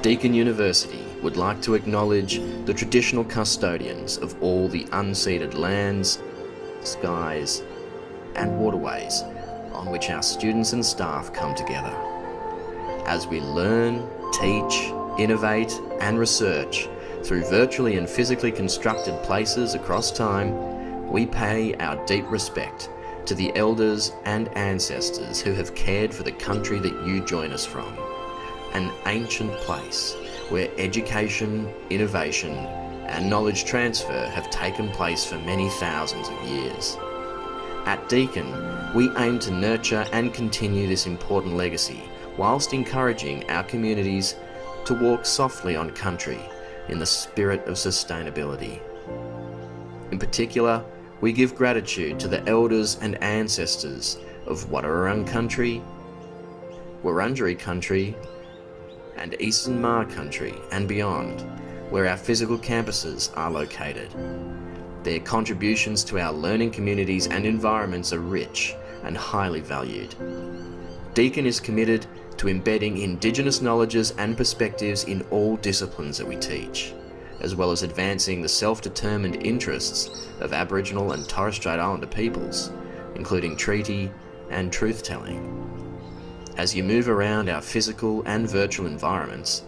Deakin University would like to acknowledge the traditional custodians of all the unceded lands, skies, and waterways on which our students and staff come together. As we learn, teach, innovate, and research through virtually and physically constructed places across time, we pay our deep respect to the elders and ancestors who have cared for the country that you join us from. An ancient place where education, innovation, and knowledge transfer have taken place for many thousands of years. At Deakin, we aim to nurture and continue this important legacy whilst encouraging our communities to walk softly on country in the spirit of sustainability. In particular, we give gratitude to the elders and ancestors of Wadawurrung country, Wurundjeri country, and Eastern Maar country and beyond, where our physical campuses are located. Their contributions to our learning communities and environments are rich and highly valued. Deakin is committed to embedding Indigenous knowledges and perspectives in all disciplines that we teach, as well as advancing the self-determined interests of Aboriginal and Torres Strait Islander peoples, including treaty and truth-telling. As you move around our physical and virtual environments,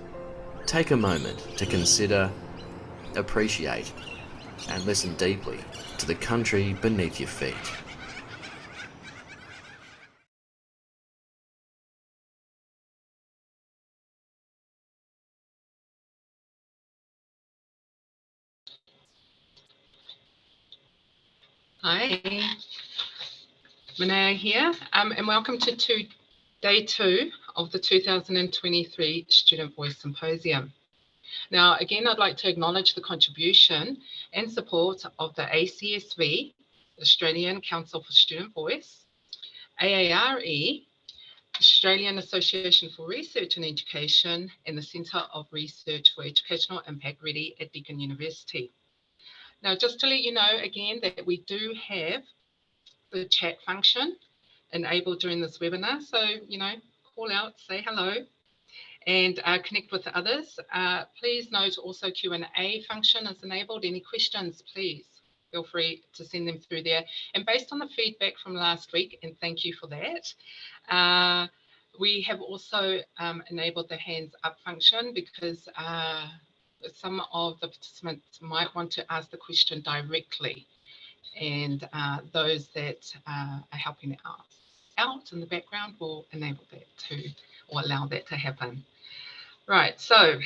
take a moment to consider, appreciate, and listen deeply to the country beneath your feet. Hi, Renee here, and welcome to day 2 of the 2023 Student Voice Symposium. Now, again, I'd like to acknowledge the contribution and support of the ACSV, Australian Council for Student Voice, AARE, Australian Association for Research and Education, and the Centre of Research for Educational Impact, REDI, at Deakin University. Now, just to let you know again that we do have the chat function enabled during this webinar. So, call out, say hello, and connect with others. Please note also Q&A function is enabled. Any questions, please feel free to send them through there. And based on the feedback from last week, and thank you for that, we have also enabled the hands up function because some of the participants might want to ask the question directly, and those that are helping out in the background will enable that to, or allow that to happen. Right, so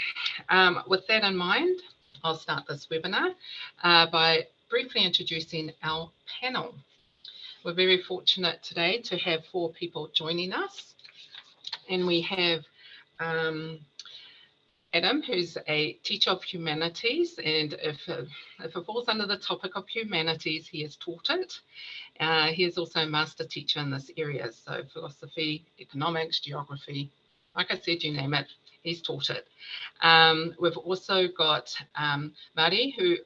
with that in mind, I'll start this webinar by briefly introducing our panel. We're very fortunate today to have 4 people joining us, and we have Adam, who's a teacher of humanities, and if it falls under the topic of humanities, he has taught it. He is also a master teacher in this area, so philosophy, economics, geography, like I said, you name it, he's taught it. We've also got Mari, who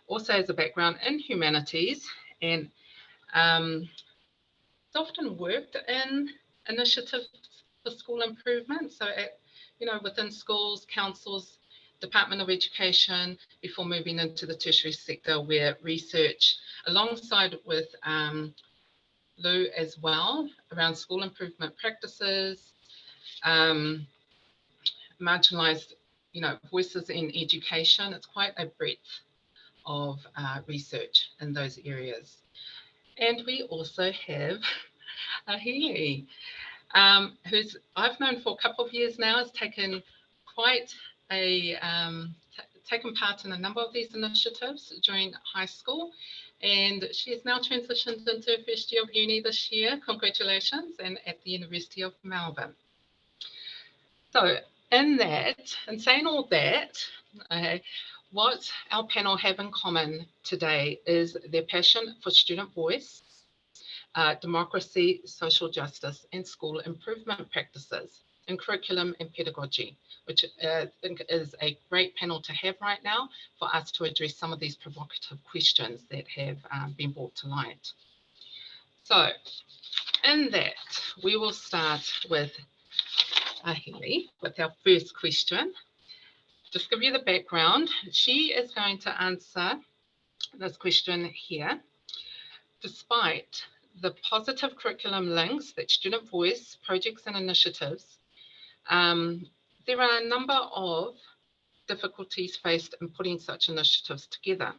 also has a background in humanities, and has often worked in initiatives for school improvement, so within schools, councils, Department of Education, before moving into the tertiary sector, where research, alongside with Lew as well, around school improvement practices, marginalised, voices in education. It's quite a breadth of research in those areas. And we also have Ahelee, who's I've known for a couple of years now, has taken quite a taken part in a number of these initiatives during high school, and she has now transitioned into her first year of uni this year. Congratulations, and at the University of Melbourne. So in that, and saying all that, what our panel have in common today is their passion for student voice, democracy, social justice, and school improvement practices in curriculum and pedagogy, which I think is a great panel to have right now for us to address some of these provocative questions that have been brought to light. So in that, we will start with Ahelee with our first question. just give you the background. She is going to answer this question here. Despite the positive curriculum links that student voice projects and initiatives, there are a number of difficulties faced in putting such initiatives together,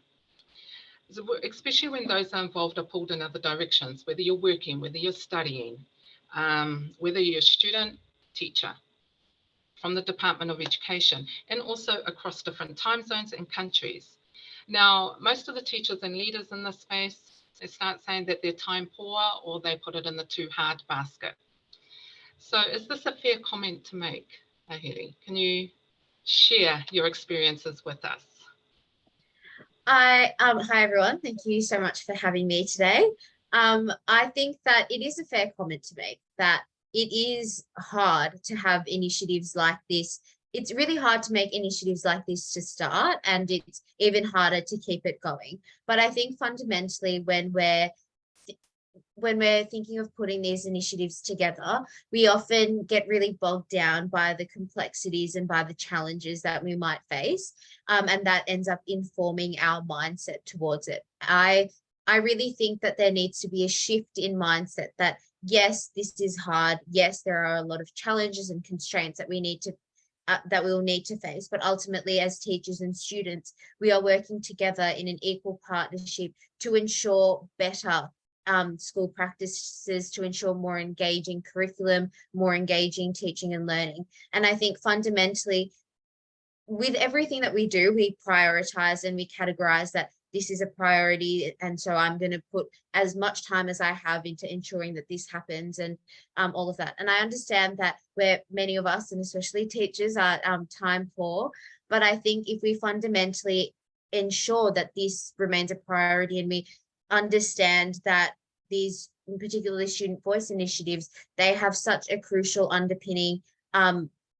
especially when those involved are pulled in other directions, whether you're working, whether you're studying, whether you're a student, teacher, from the Department of Education, and also across different time zones and countries. Now, most of the teachers and leaders in this space, they start saying that they're time poor or they put it in the too hard basket. So is this a fair comment to make, Ahelee? Can you share your experiences with us? Hi everyone. Thank you so much for having me today. I think that it is a fair comment to make that it is hard to have initiatives like this. It's really hard to make initiatives like this to start, and it's even harder to keep it going. But I think fundamentally when we're thinking of putting these initiatives together, we often get really bogged down by the complexities and by the challenges that we might face. And that ends up informing our mindset towards it. I really think that there needs to be a shift in mindset that, yes, this is hard. Yes, there are a lot of challenges and constraints that we will need to face. But ultimately, as teachers and students, we are working together in an equal partnership to ensure better school practices, to ensure more engaging curriculum, more engaging teaching and learning. And I think fundamentally, with everything that we do, we prioritize and we categorize that this is a priority. And so I'm going to put as much time as I have into ensuring that this happens and all of that. And I understand that where many of us, and especially teachers, are time poor. But I think if we fundamentally ensure that this remains a priority and we understand that these, in particular student voice initiatives, they have such a crucial underpinning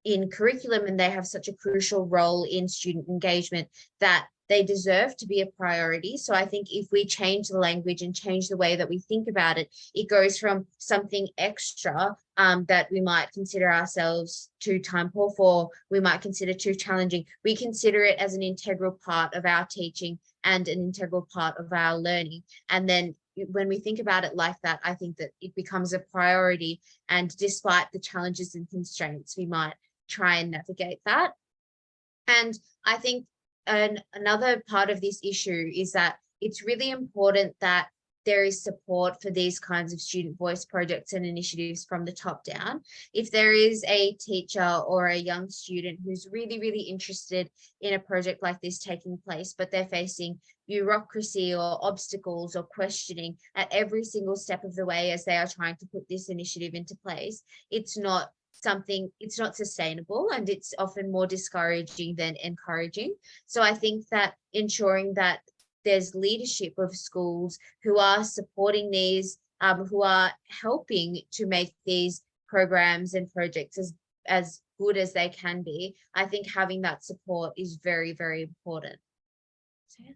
in curriculum, and they have such a crucial role in student engagement, that they deserve to be a priority. So I think if we change the language and change the way that we think about it, it goes from something extra that we might consider ourselves too time poor for, we might consider too challenging. We consider it as an integral part of our teaching and an integral part of our learning. And then when we think about it like that, I think that it becomes a priority. And despite the challenges and constraints, we might try and navigate that. And I think another part of this issue is that it's really important that there is support for these kinds of student voice projects and initiatives from the top down. If there is a teacher or a young student who's really, really interested in a project like this taking place, but they're facing bureaucracy or obstacles or questioning at every single step of the way as they are trying to put this initiative into place, it's not sustainable, and it's often more discouraging than encouraging. So I think that ensuring that there's leadership of schools who are supporting these, who are helping to make these programs and projects as good as they can be, I think having that support is very, very important. So, yeah.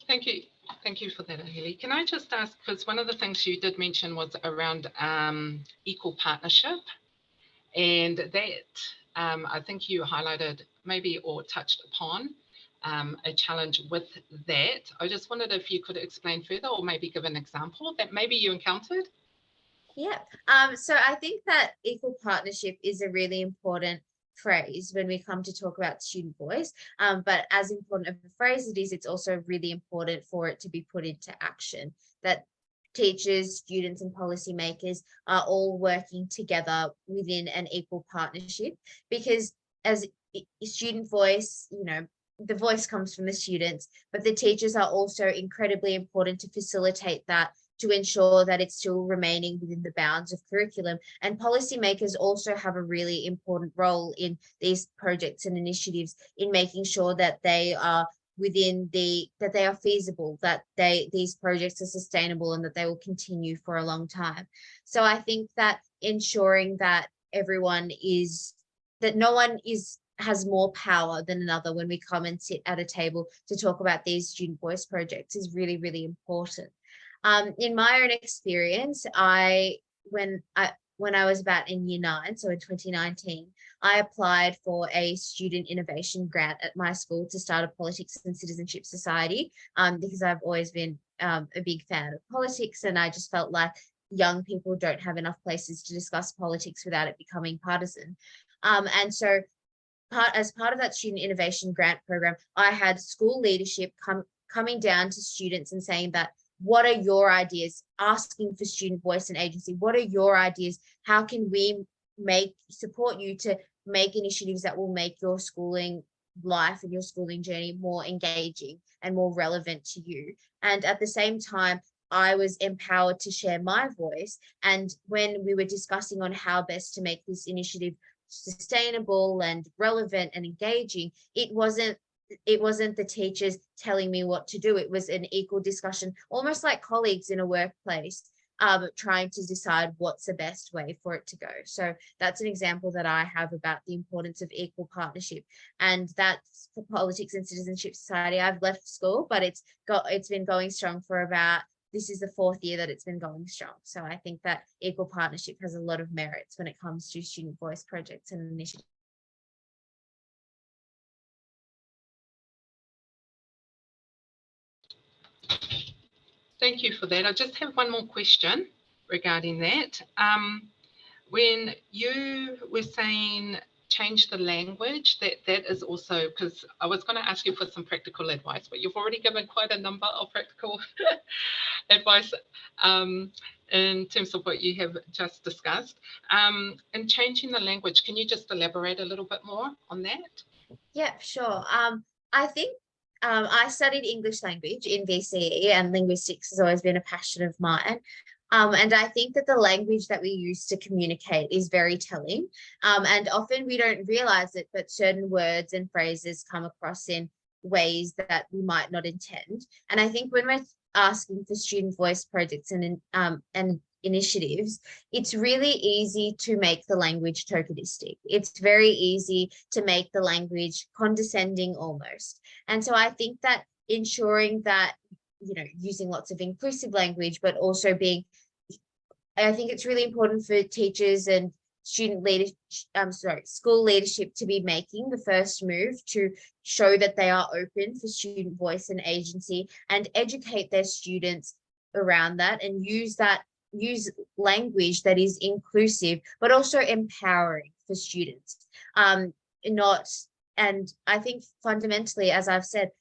Thank you. Thank you for that, Ahelee. Can I just ask, because one of the things you did mention was around equal partnership, and that I think you highlighted maybe or touched upon a challenge with that. I just wondered if you could explain further or maybe give an example that maybe you encountered. Yeah, so I think that equal partnership is a really important phrase when we come to talk about student voice, but as important of a phrase it is, it's also really important for it to be put into action, that teachers, students and policymakers are all working together within an equal partnership, because as student voice, the voice comes from the students, but the teachers are also incredibly important to facilitate that, to ensure that it's still remaining within the bounds of curriculum. And policymakers also have a really important role in these projects and initiatives in making sure that they are that they are feasible, that these projects are sustainable, and that they will continue for a long time. So I think that ensuring that no one has more power than another when we come and sit at a table to talk about these student voice projects is really, really important. In my own experience, when when I was about in year 9, so in 2019, I applied for a student innovation grant at my school to start a politics and citizenship society, because I've always been a big fan of politics, and I just felt like young people don't have enough places to discuss politics without it becoming partisan. And so as part of that student innovation grant program, I had school leadership coming down to students and saying that, what are your ideas? Asking for student voice and agency. What are your ideas? How can we support you to make initiatives that will make your schooling life and your schooling journey more engaging and more relevant to you? And at the same time, I was empowered to share my voice. And when we were discussing on how best to make this initiative sustainable and relevant and engaging, it wasn't the teachers telling me what to do. It was an equal discussion, almost like colleagues in a workplace, trying to decide what's the best way for it to go. So that's an example that I have about the importance of equal partnership. And that's for Politics and Citizenship Society. I've left school, but it's been going strong for about, this is the 4th year that it's been going strong. So I think that equal partnership has a lot of merits when it comes to student voice projects and initiatives. Thank you for that. I just have one more question regarding that. When you were saying change the language, that is also, because I was going to ask you for some practical advice, but you've already given quite a number of practical advice in terms of what you have just discussed. And changing the language, can you just elaborate a little bit more on that? Yeah, sure. I think I studied English language in VCE, and linguistics has always been a passion of mine. And I think that the language that we use to communicate is very telling. And often we don't realize it, but certain words and phrases come across in ways that we might not intend. And I think when we're asking for student voice projects and initiatives, it's really easy to make the language tokenistic. It's very easy to make the language condescending almost. And so I think that ensuring that, using lots of inclusive language, but also I think it's really important for teachers and school leadership to be making the first move to show that they are open for student voice and agency, and educate their students around that, and use language that is inclusive, but also empowering for students. And I think fundamentally, as I've said,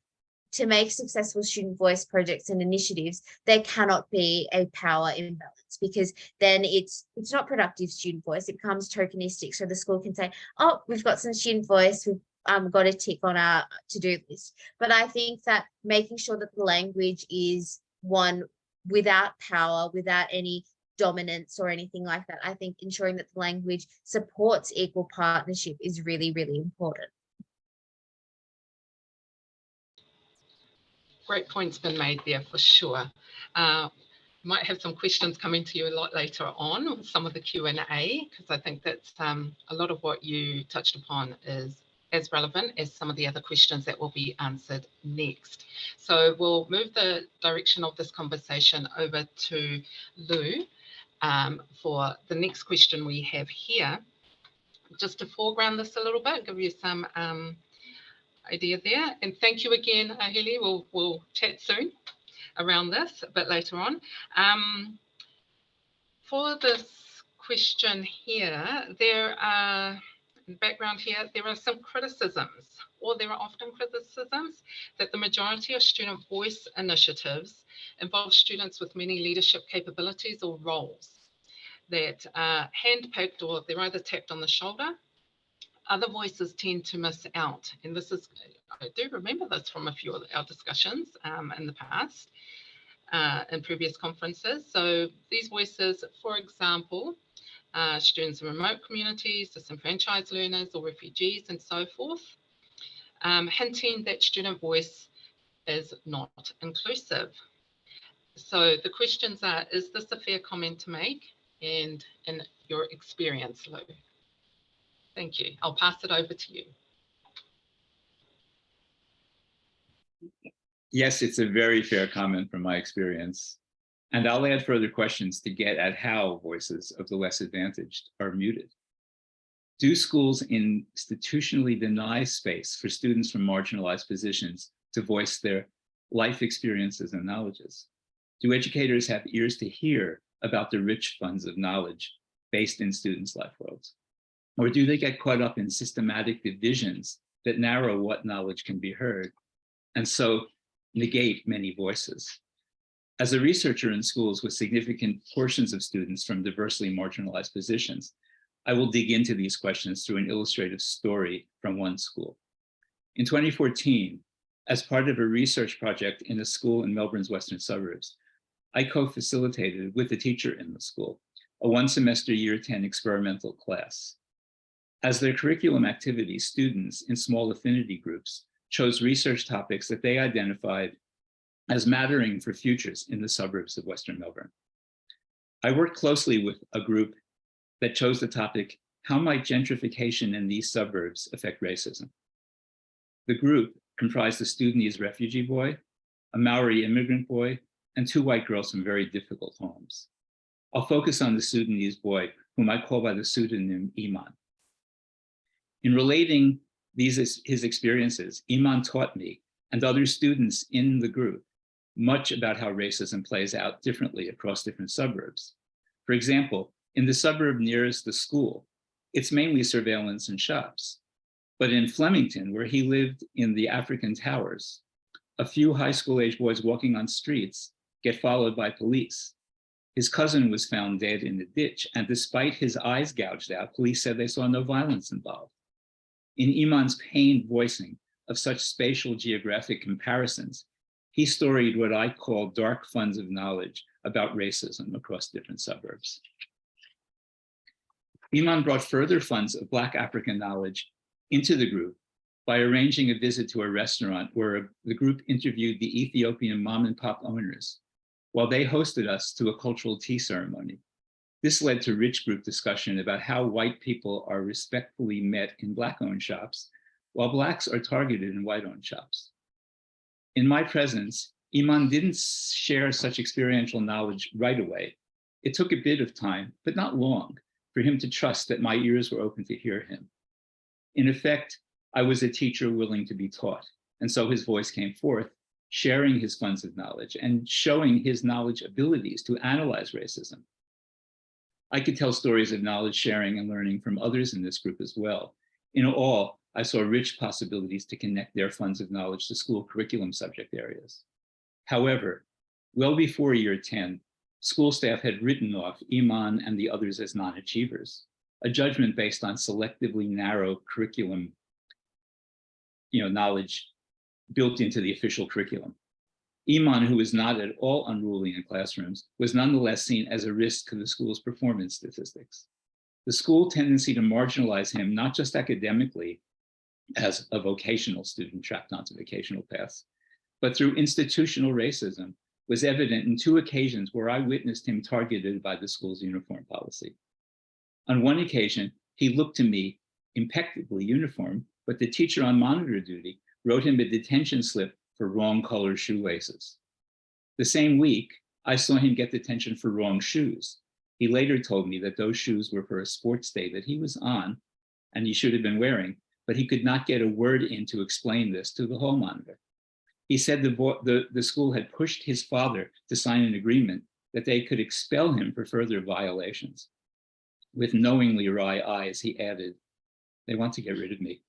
to make successful student voice projects and initiatives, there cannot be a power imbalance, because then it's not productive student voice. It becomes tokenistic. So the school can say, oh, we've got some student voice, we've got a tick on our to-do list. But I think that making sure that the language is one without power, without any dominance or anything like that, I think ensuring that the language supports equal partnership is really, really important. Great points been made there for sure. Might have some questions coming to you a lot later on with some of the Q&A, because I think that's a lot of what you touched upon is as relevant as some of the other questions that will be answered next. So we'll move the direction of this conversation over to Lew for the next question we have here. Just to foreground this a little bit, give you some idea there. And thank you again, Ahelee. We'll chat soon around this a bit later on. For this question here, there are some criticisms, or there are often criticisms, that the majority of student voice initiatives involve students with many leadership capabilities or roles that are handpicked, or they're either tapped on the shoulder. Other voices tend to miss out. And this is, I do remember this from a few of our discussions in the past, in previous conferences. So these voices, for example, students in remote communities, disenfranchised learners or refugees and so forth, hinting that student voice is not inclusive. So the questions are, is this a fair comment to make? And in your experience, Lew? Thank you. I'll pass it over to you. Yes, it's a very fair comment from my experience. And I'll add further questions to get at how voices of the less advantaged are muted. Do schools institutionally deny space for students from marginalized positions to voice their life experiences and knowledges? Do educators have ears to hear about the rich funds of knowledge based in students' life worlds? Or do they get caught up in systematic divisions that narrow what knowledge can be heard and so negate many voices? As a researcher in schools with significant portions of students from diversely marginalized positions, I will dig into these questions through an illustrative story from one school. In 2014, as part of a research project in a school in Melbourne's western suburbs, I co-facilitated with a teacher in the school a one-semester Year 10 experimental class. As their curriculum activity, students in small affinity groups chose research topics that they identified as mattering for futures in the suburbs of Western Melbourne. I worked closely with a group that chose the topic, how might gentrification in these suburbs affect racism? The group comprised a Sudanese refugee boy, a Maori immigrant boy, and 2 white girls from very difficult homes. I'll focus on the Sudanese boy, whom I call by the pseudonym Iman. In relating his experiences, Iman taught me and other students in the group much about how racism plays out differently across different suburbs. For example, in the suburb nearest the school, it's mainly surveillance and shops. But in Flemington, where he lived in the African towers, a few high school age boys walking on streets get followed by police. His cousin was found dead in a ditch, and despite his eyes gouged out, police said they saw no violence involved. In Iman's pained voicing of such spatial geographic comparisons, he storied what I call dark funds of knowledge about racism across different suburbs. Iman brought further funds of Black African knowledge into the group by arranging a visit to a restaurant where the group interviewed the Ethiopian mom and pop owners while they hosted us to a cultural tea ceremony. This led to rich group discussion about how white people are respectfully met in Black-owned shops, while Blacks are targeted in white-owned shops. In my presence, Iman didn't share such experiential knowledge right away. It took a bit of time, but not long, for him to trust that my ears were open to hear him. In effect, I was a teacher willing to be taught, and so his voice came forth, sharing his funds of knowledge and showing his knowledge abilities to analyze racism. I could tell stories of knowledge sharing and learning from others in this group as well. In all, I saw rich possibilities to connect their funds of knowledge to school curriculum subject areas. However, well before Year 10, school staff had written off Iman and the others as non-achievers, a judgment based on selectively narrow curriculum knowledge built into the official curriculum. Iman, who was not at all unruly in classrooms, was nonetheless seen as a risk to the school's performance statistics. The school tendency to marginalize him, not just academically as a vocational student trapped onto vocational paths, but through institutional racism, was evident in 2 occasions where I witnessed him targeted by the school's uniform policy. On one occasion, he looked to me impeccably uniformed, but the teacher on monitor duty wrote him a detention slip for wrong color shoelaces. The same week, I saw him get detention for wrong shoes. He later told me that those shoes were for a sports day that he was on and he should have been wearing, but he could not get a word in to explain this to the hall monitor. He said the school had pushed his father to sign an agreement that they could expel him for further violations. With knowingly wry eyes, he added, "They want to get rid of me."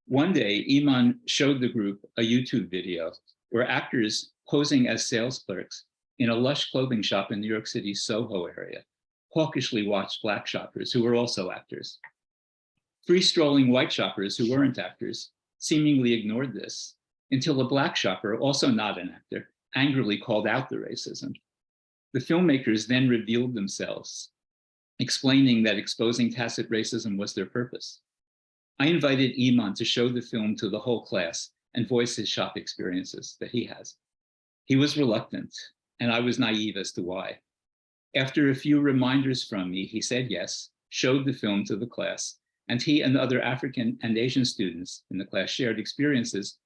One day, Iman showed the group a YouTube video where actors posing as sales clerks in a lush clothing shop in New York City's Soho area hawkishly watched Black shoppers who were also actors. Free-strolling white shoppers who weren't actors seemingly ignored this until a Black shopper, also not an actor, angrily called out the racism. The filmmakers then revealed themselves, explaining that exposing tacit racism was their purpose. I invited Iman to show the film to the whole class and voice his shop experiences that he has. He was reluctant, and I was naive as to why. After a few reminders from me, he said yes, showed the film to the class, and he and other African and Asian students in the class shared experiences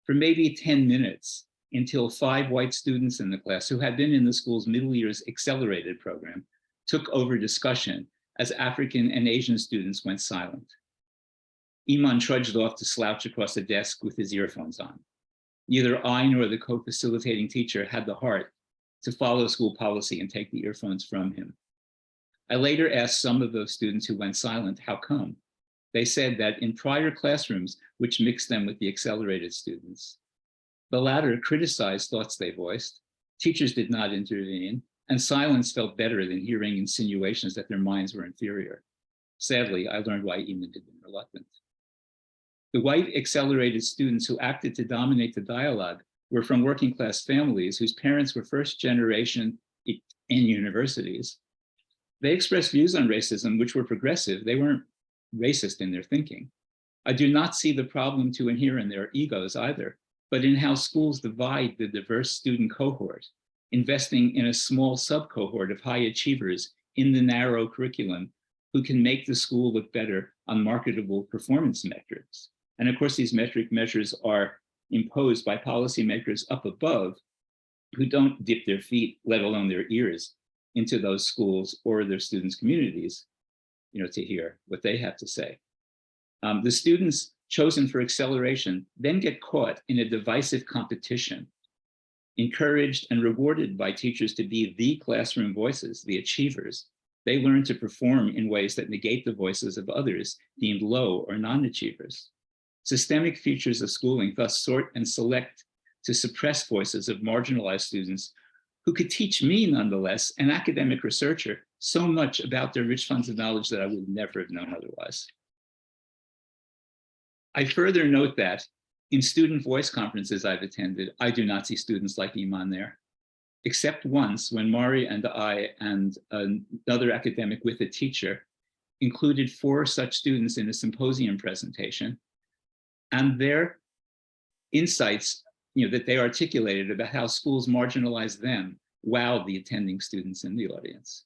for maybe 10 minutes until 5 white students in the class who had been in the school's middle years accelerated program took over discussion as African and Asian students went silent. Iman trudged off to slouch across the desk with his earphones on. Neither I nor the co-facilitating teacher had the heart to follow school policy and take the earphones from him. I later asked some of those students who went silent, how come? They said that in prior classrooms, which mixed them with the accelerated students, the latter criticized thoughts they voiced, teachers did not intervene, and silence felt better than hearing insinuations that their minds were inferior. Sadly, I learned why Iman had been reluctant. The white accelerated students who acted to dominate the dialogue were from working class families whose parents were first generation in universities. They expressed views on racism which were progressive. They weren't racist in their thinking. I do not see the problem to inhere in their egos either, but in how schools divide the diverse student cohort, investing in a small sub-cohort of high achievers in the narrow curriculum who can make the school look better on marketable performance metrics. And of course, these metric measures are imposed by policymakers up above who don't dip their feet, let alone their ears, into those schools or their students' communities, to hear what they have to say. The students chosen for acceleration then get caught in a divisive competition, encouraged and rewarded by teachers to be the classroom voices, the achievers. They learn to perform in ways that negate the voices of others deemed low or non-achievers. Systemic features of schooling thus sort and select to suppress voices of marginalized students who could teach me, nonetheless, an academic researcher, so much about their rich funds of knowledge that I would never have known otherwise. I further note that in student voice conferences I've attended, I do not see students like Iman there, except once when Mari and I and another academic with a teacher included 4 such students in a symposium presentation, and their insights that they articulated about how schools marginalize them wowed the attending students in the audience.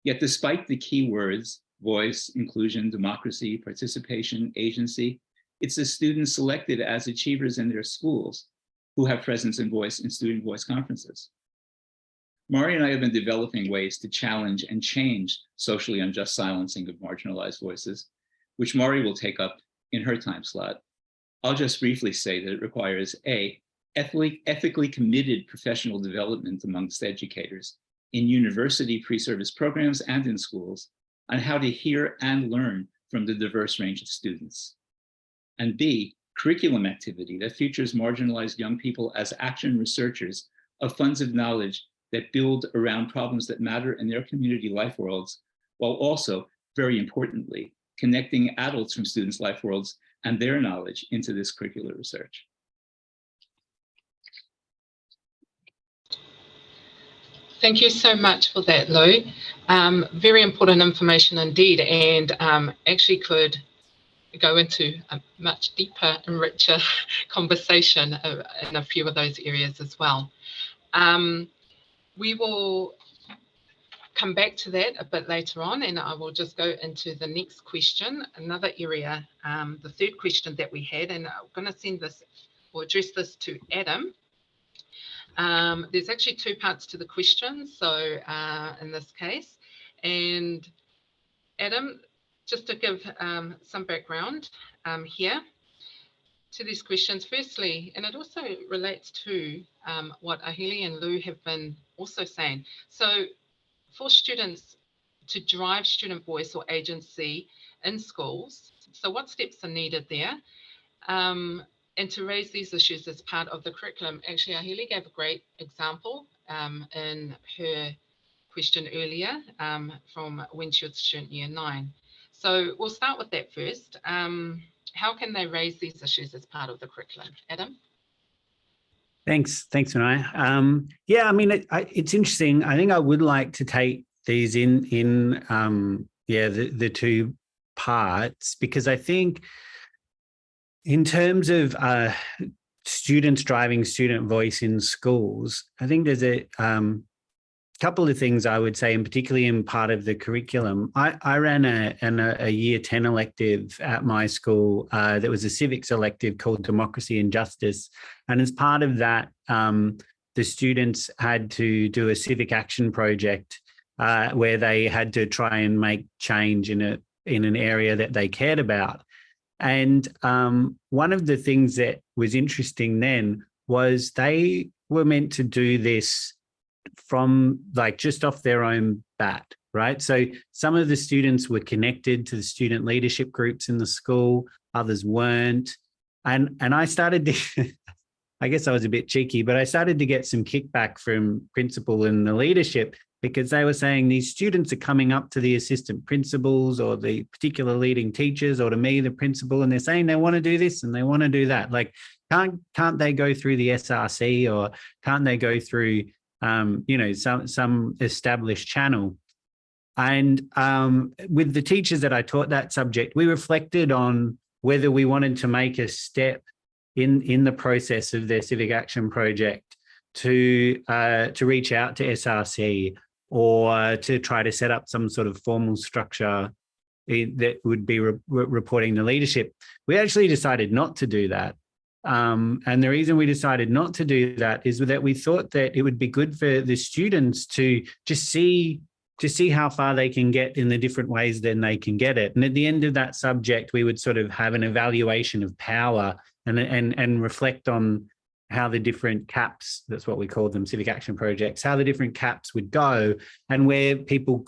Yet despite the key words, voice, inclusion, democracy, participation, agency, it's the students selected as achievers in their schools who have presence and voice in student voice conferences. Mari and I have been developing ways to challenge and change socially unjust silencing of marginalized voices, which Mari will take up in her time slot. I'll just briefly say that it requires A, ethically committed professional development amongst educators in university pre-service programs and in schools on how to hear and learn from the diverse range of students. And B, curriculum activity that features marginalized young people as action researchers of funds of knowledge that build around problems that matter in their community life worlds, while also, very importantly, connecting adults from students' life worlds and their knowledge into this curricular research. Thank you so much for that, Lew. Very important information indeed, and actually could go into a much deeper and richer conversation in a few of those areas as well. We will come back to that a bit later on, and I will just go into the next question, another area, the third question that we had, and I'm going to send this or address this to Adam. There's actually 2 parts to the question, so in this case, and Adam, just to give some background here to these questions, firstly, and it also relates to what Ahelee and Lew have been also saying. So for students to drive student voice or agency in schools, so what steps are needed there? And to raise these issues as part of the curriculum. Actually, Ahelee gave a great example in her question earlier from when she was student year 9. So we'll start with that first. How can they raise these issues as part of the curriculum? Adam? Thanks, Vinay. Yeah, I mean, it's interesting. I think I would like to take these in the 2 parts, because I think in terms of students driving student voice in schools, I think there's couple of things I would say, and particularly in part of the curriculum. I ran a year 10 elective at my school that was a civics elective called Democracy and Justice. And as part of that, the students had to do a civic action project where they had to try and make change in an area that they cared about. And one of the things that was interesting then was they were meant to do this from like just off their own bat, right? So some of the students were connected to the student leadership groups in the school, others weren't. And I started to, I guess I was a bit cheeky, but I started to get some kickback from principal and the leadership because they were saying these students are coming up to the assistant principals or the particular leading teachers or to me, the principal, and they're saying they want to do this and they want to do that. Like, can't they go through the SRC or can't they go through some established channel? And with the teachers that I taught that subject, we reflected on whether we wanted to make a step in the process of their civic action project to reach out to SRC or to try to set up some sort of formal structure that would be reporting to leadership. We actually decided not to do that. And the reason we decided not to do that is that we thought that it would be good for the students to just see how far they can get in the different ways then they can get it. And at the end of that subject, we would sort of have an evaluation of power and reflect on how the different caps, that's what we called them, civic action projects, how the different caps would go and where people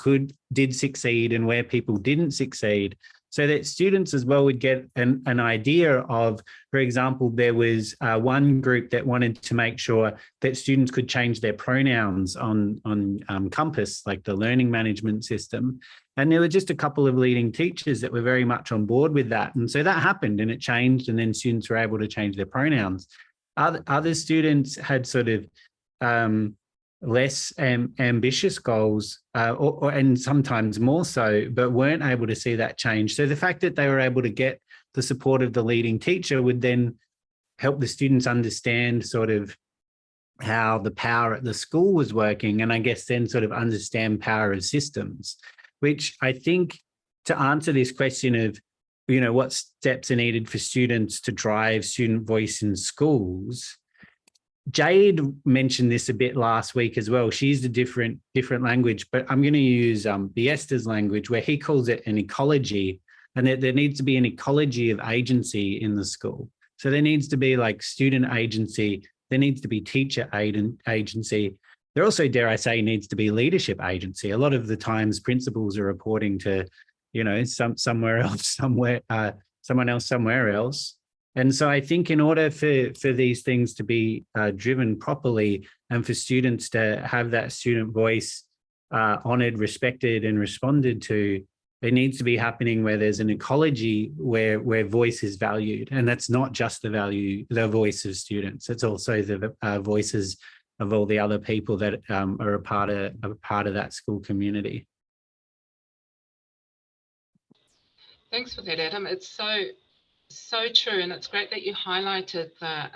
did succeed and where people didn't succeed, so that students as well would get an idea of, for example, there was one group that wanted to make sure that students could change their pronouns on Compass, like the learning management system. And there were just a couple of leading teachers that were very much on board with that. And so that happened and it changed, and then students were able to change their pronouns. Other students had sort of less ambitious goals and sometimes more so, but weren't able to see that change. So the fact that they were able to get the support of the leading teacher would then help the students understand sort of how the power at the school was working, and I guess then sort of understand power of systems, which I think to answer this question of, what steps are needed for students to drive student voice in schools, Jade mentioned this a bit last week as well. She's a different language, but I'm going to use Biesta's language, where he calls it an ecology, and that there needs to be an ecology of agency in the school. So there needs to be like student agency, there needs to be teacher agency. There also, dare I say, needs to be leadership agency. A lot of the times principals are reporting to, someone else somewhere else. And so I think in order for these things to be driven properly and for students to have that student voice honoured, respected and responded to, it needs to be happening where there's an ecology where voice is valued. And that's not just the voice of students, it's also the voices of all the other people that are a part of that school community. Thanks for that, Adam. It's so true, and it's great that you highlighted the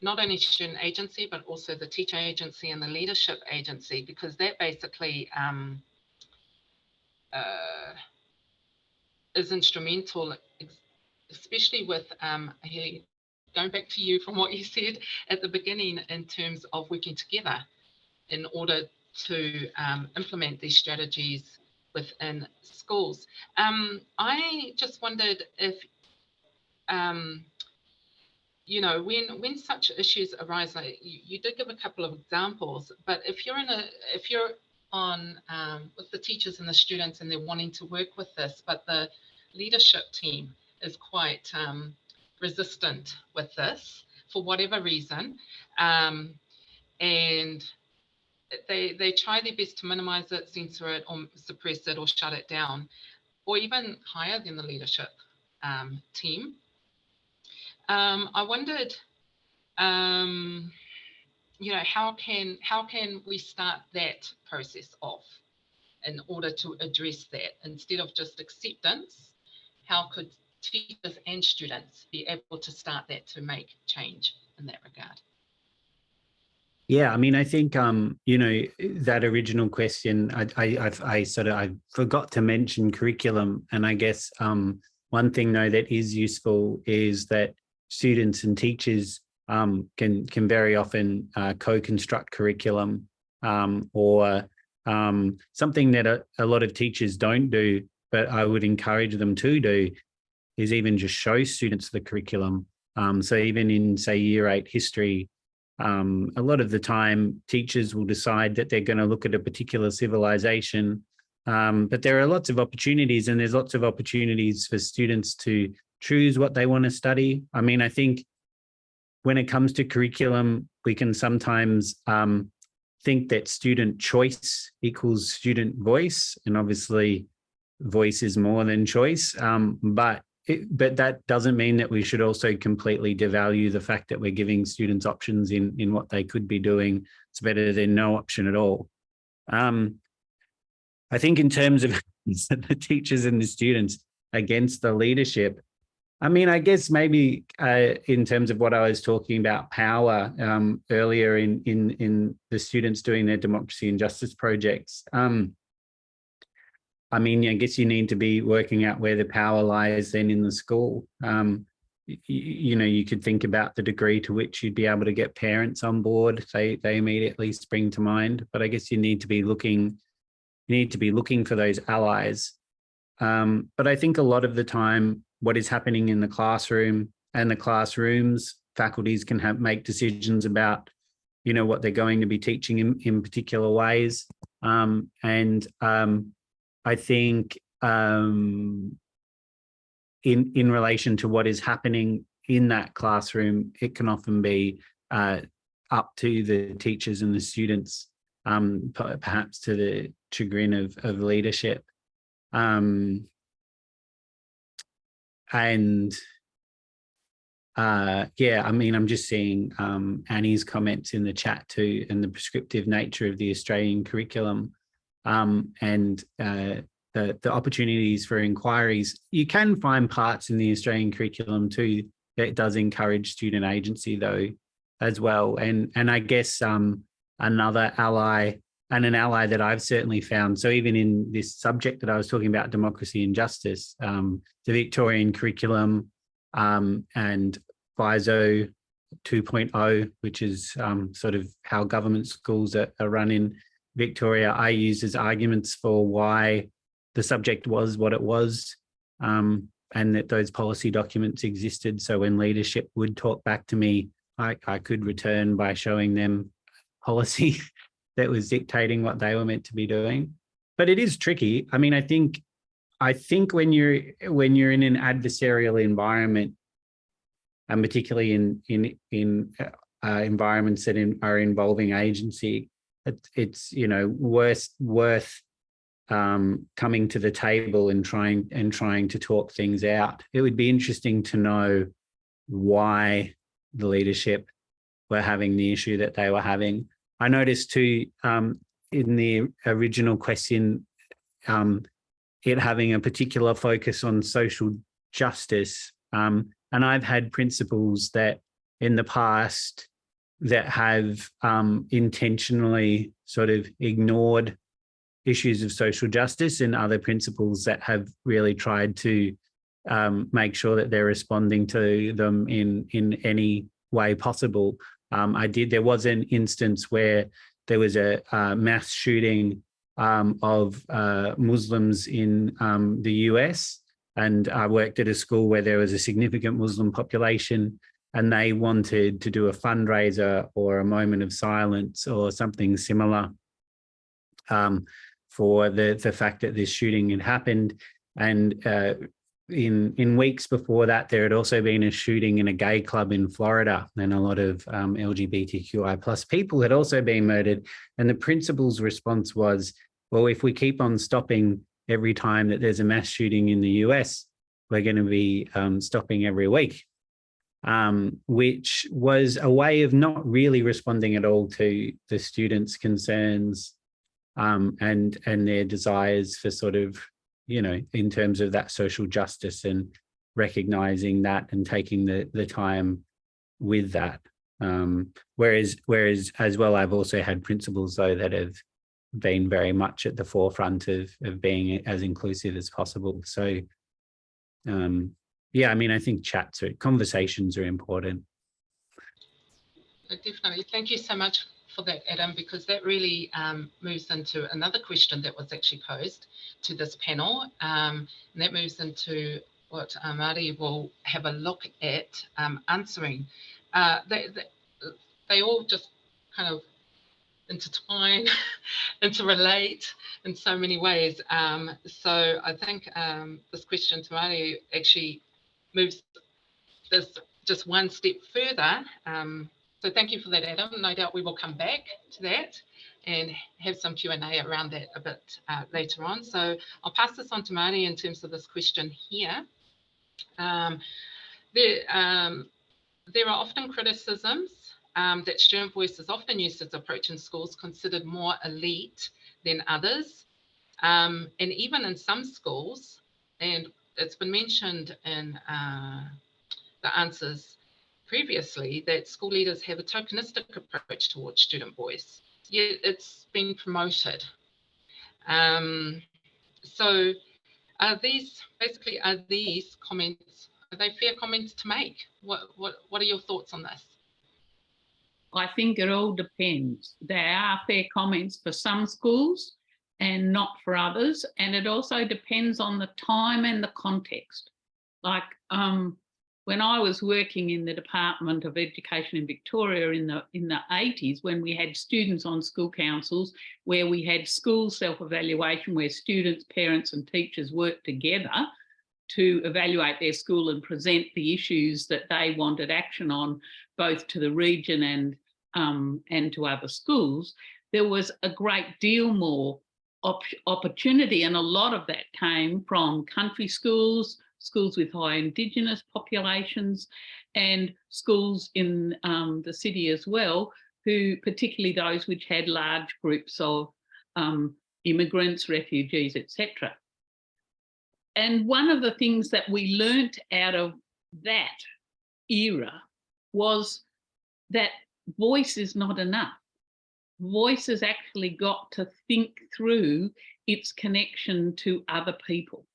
not only student agency, but also the teacher agency and the leadership agency, because that basically is instrumental, especially with Ahelee, going back to you from what you said at the beginning in terms of working together in order to implement these strategies within schools. I just wondered if, when such issues arise, like you did give a couple of examples, but if you're on with the teachers and the students and they're wanting to work with this, but the leadership team is quite resistant with this for whatever reason, and they try their best to minimize it, censor it, or suppress it, or shut it down, or even higher than the leadership team. I wondered, how can we start that process off in order to address that? Instead of just acceptance, how could teachers and students be able to start that to make change in that regard? Yeah, I mean, I think you know, that original question, I forgot to mention curriculum, and I guess one thing though that is useful is that students and teachers can very often co-construct curriculum, or something that a lot of teachers don't do, but I would encourage them to do, is even just show students the curriculum. So even in, say, Year 8 history, a lot of the time teachers will decide that they're going to look at a particular civilization, but there are lots of opportunities, and there's lots of opportunities for students to choose what they want to study. I mean, I think when it comes to curriculum, we can sometimes think that student choice equals student voice, and obviously voice is more than choice, but that doesn't mean that we should also completely devalue the fact that we're giving students options in what they could be doing. It's better than no option at all. I think in terms of the teachers and the students against the leadership, I mean, I guess maybe in terms of what I was talking about power earlier in the students doing their democracy and justice projects, I mean, I guess you need to be working out where the power lies then in the school. You know, you could think about the degree to which you'd be able to get parents on board. They immediately spring to mind, but I guess you need to be looking for those allies. But I think a lot of the time, what is happening in the classroom and the classrooms, faculties can make decisions about, you know, what they're going to be teaching in particular ways. I think in relation to what is happening in that classroom, it can often be up to the teachers and the students, perhaps to the chagrin of leadership. Yeah, I mean, I'm just seeing Annie's comments in the chat too, and the prescriptive nature of the Australian curriculum. And the opportunities for inquiries. You can find parts in the Australian curriculum too that does encourage student agency though as well. And I guess another ally, and an ally that I've certainly found, so even in this subject that I was talking about, democracy and justice, the Victorian curriculum and FISO 2.0, which is sort of how government schools are run in Victoria, I use as arguments for why the subject was what it was, and that those policy documents existed. So when leadership would talk back to me, I could return by showing them policy that was dictating what they were meant to be doing. But it is tricky. I mean, I think when you're in an adversarial environment, and particularly in environments that are involving agency, it's you know worth coming to the table and trying to talk things out. It would be interesting to know why the leadership were having the issue that they were having. I noticed too in the original question, it having a particular focus on social justice, and I've had principals that in the past that have intentionally sort of ignored issues of social justice, and other principals that have really tried to make sure that they're responding to them in any way possible. There was an instance where there was a mass shooting of Muslims in the US, and I worked at a school where there was a significant Muslim population, and they wanted to do a fundraiser or a moment of silence or something similar for the fact that this shooting had happened. And in weeks before that, there had also been a shooting in a gay club in Florida, and a lot of LGBTQI plus people had also been murdered. And the principal's response was, well, if we keep on stopping every time that there's a mass shooting in the US, we're going to be stopping every week. Which was a way of not really responding at all to the students' concerns and their desires for sort of, you know, in terms of that social justice and recognizing that and taking the time with that. Whereas as well, I've also had principals though that have been very much at the forefront of being as inclusive as possible. So yeah, I mean, I think conversations are important. Definitely. Thank you so much for that, Adam, because that really moves into another question that was actually posed to this panel. And that moves into what Māori will have a look at answering. They all just kind of intertwine, interrelate in so many ways. So I think this question to Māori actually moves this just one step further. So thank you for that, Adam. No doubt we will come back to that and have some Q&A around that a bit later on. So I'll pass this on to Māori in terms of this question here. There are often criticisms that student voice is often used as an approach in schools considered more elite than others. And even in some schools, and it's been mentioned in the answers previously, that school leaders have a tokenistic approach towards student voice, yet it's been promoted. So are these comments, are they fair comments to make? What are your thoughts on this? I think it all depends. There are fair comments for some schools and not for others. And it also depends on the time and the context. Like when I was working in the Department of Education in Victoria in the 80s, when we had students on school councils, where we had school self-evaluation, where students, parents and teachers worked together to evaluate their school and present the issues that they wanted action on, both to the region and to other schools, there was a great deal more opportunity, and a lot of that came from country schools, schools with high Indigenous populations, and schools in the city as well, who particularly those which had large groups of immigrants, refugees, etc. And one of the things that we learnt out of that era was that voice is not enough. Voice has actually got to think through its connection to other people.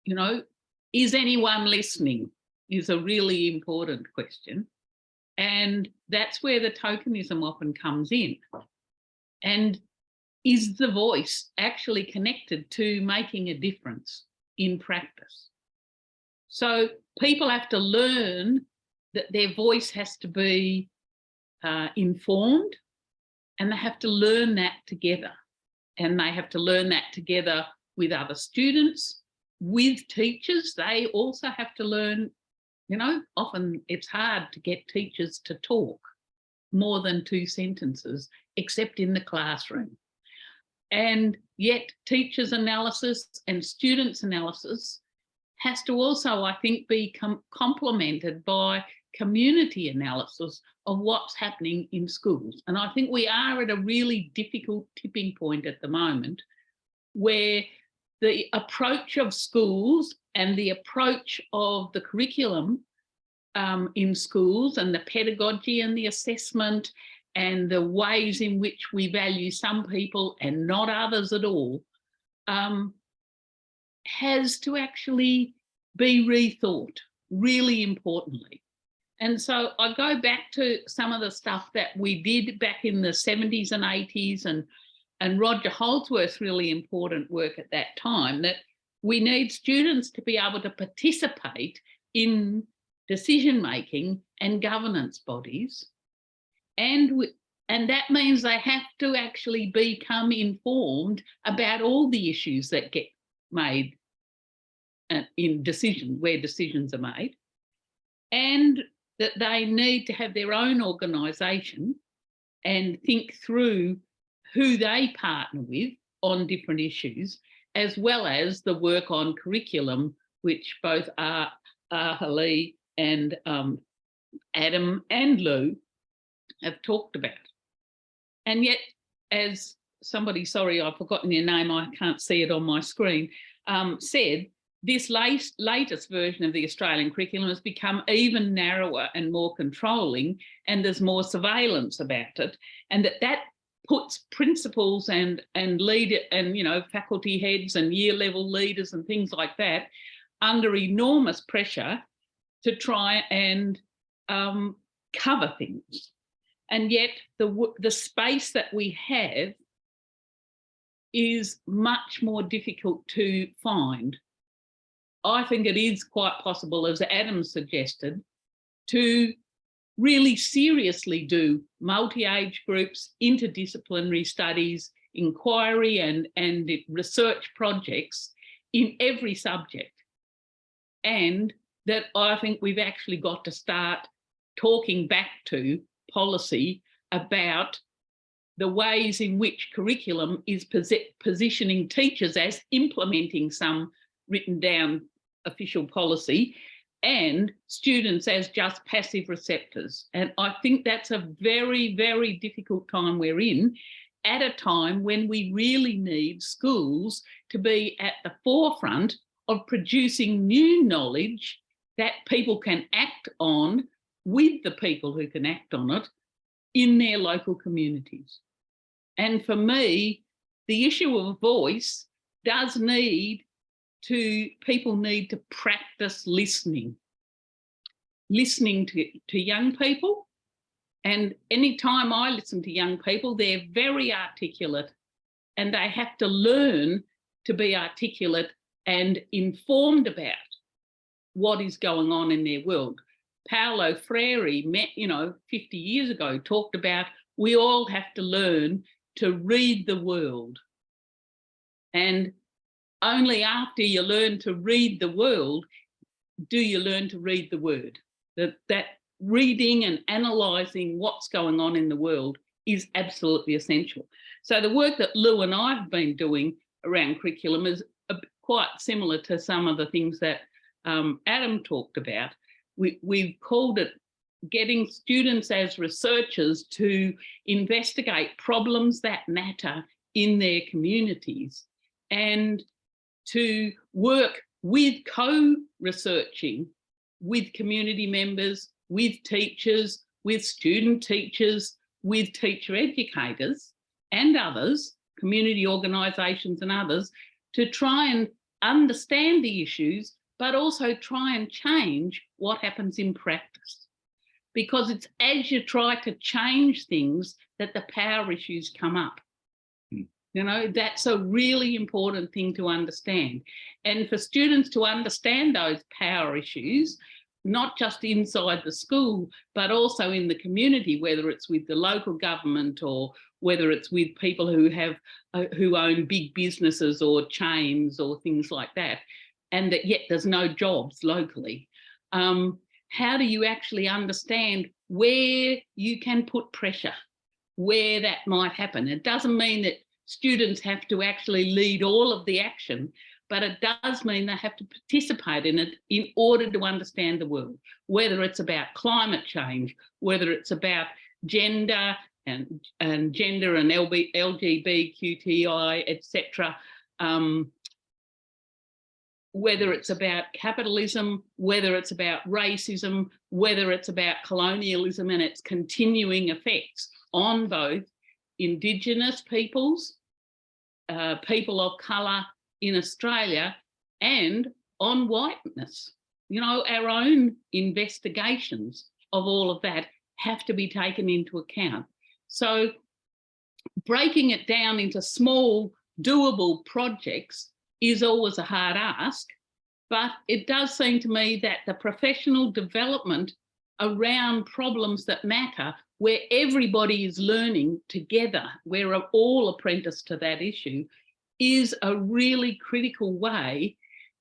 You know, is anyone listening is a really important question. And that's where the tokenism often comes in. And is the voice actually connected to making a difference in practice? So people have to learn that their voice has to be informed, and they have to learn that together. And they have to learn that together with other students, with teachers. They also have to learn, you know, often it's hard to get teachers to talk more than 2 sentences, except in the classroom. And yet teachers' analysis and students' analysis has to also, I think, be complemented by community analysis of what's happening in schools. And I think we are at a really difficult tipping point at the moment, where the approach of schools and the approach of the curriculum in schools and the pedagogy and the assessment and the ways in which we value some people and not others at all has to actually be rethought, really importantly. And so I go back to some of the stuff that we did back in the 70s and 80s, and Roger Holdsworth's really important work at that time, that we need students to be able to participate in decision-making and governance bodies. And that means they have to actually become informed about all the issues that get made in where decisions are made, and that they need to have their own organisation and think through who they partner with on different issues, as well as the work on curriculum, which both Ahelee and Adam and Lew have talked about. And yet, as somebody, sorry, I've forgotten your name, I can't see it on my screen, said this latest version of the Australian curriculum has become even narrower and more controlling, and there's more surveillance about it, and that puts principals and leader and faculty heads and year level leaders and things like that under enormous pressure to try and cover things. And yet the space that we have is much more difficult to find. I think it is quite possible, as Adam suggested, to really seriously do multi-age groups, interdisciplinary studies, inquiry and research projects in every subject. And that I think we've actually got to start talking back to policy about the ways in which curriculum is positioning teachers as implementing some written down official policy and students as just passive receptors. And I think that's a very, very difficult time we're in, at a time when we really need schools to be at the forefront of producing new knowledge that people can act on with the people who can act on it in their local communities. And for me, the issue of voice does need to, people need to practice listening to young people. And anytime I listen to young people, they're very articulate and they have to learn to be articulate and informed about what is going on in their world. Paulo Freire, 50 years ago, talked about we all have to learn to read the world. And only after you learn to read the world do you learn to read the word. That reading and analysing what's going on in the world is absolutely essential. So the work that Lew and I have been doing around curriculum is quite similar to some of the things that Adam talked about. We've called it getting students as researchers to investigate problems that matter in their communities and to work with co-researching with community members, with teachers, with student teachers, with teacher educators and others, community organisations and others, to try and understand the issues, but also try and change what happens in practice. Because it's as you try to change things that the power issues come up. That's a really important thing to understand. And for students to understand those power issues, not just inside the school, but also in the community, whether it's with the local government or whether it's with people who own big businesses or chains or things like that, and that yet there's no jobs locally. How do you actually understand where you can put pressure, where that might happen? It doesn't mean that students have to actually lead all of the action, but it does mean they have to participate in it in order to understand the world, whether it's about climate change, whether it's about gender and LGBTQI, etc., whether it's about capitalism, whether it's about racism, whether it's about colonialism and its continuing effects on both Indigenous peoples, people of colour in Australia, and on whiteness. Our own investigations of all of that have to be taken into account. So breaking it down into small, doable projects is always a hard ask, but it does seem to me that the professional development around problems that matter, where everybody is learning together, we're all apprenticed to that issue, is a really critical way.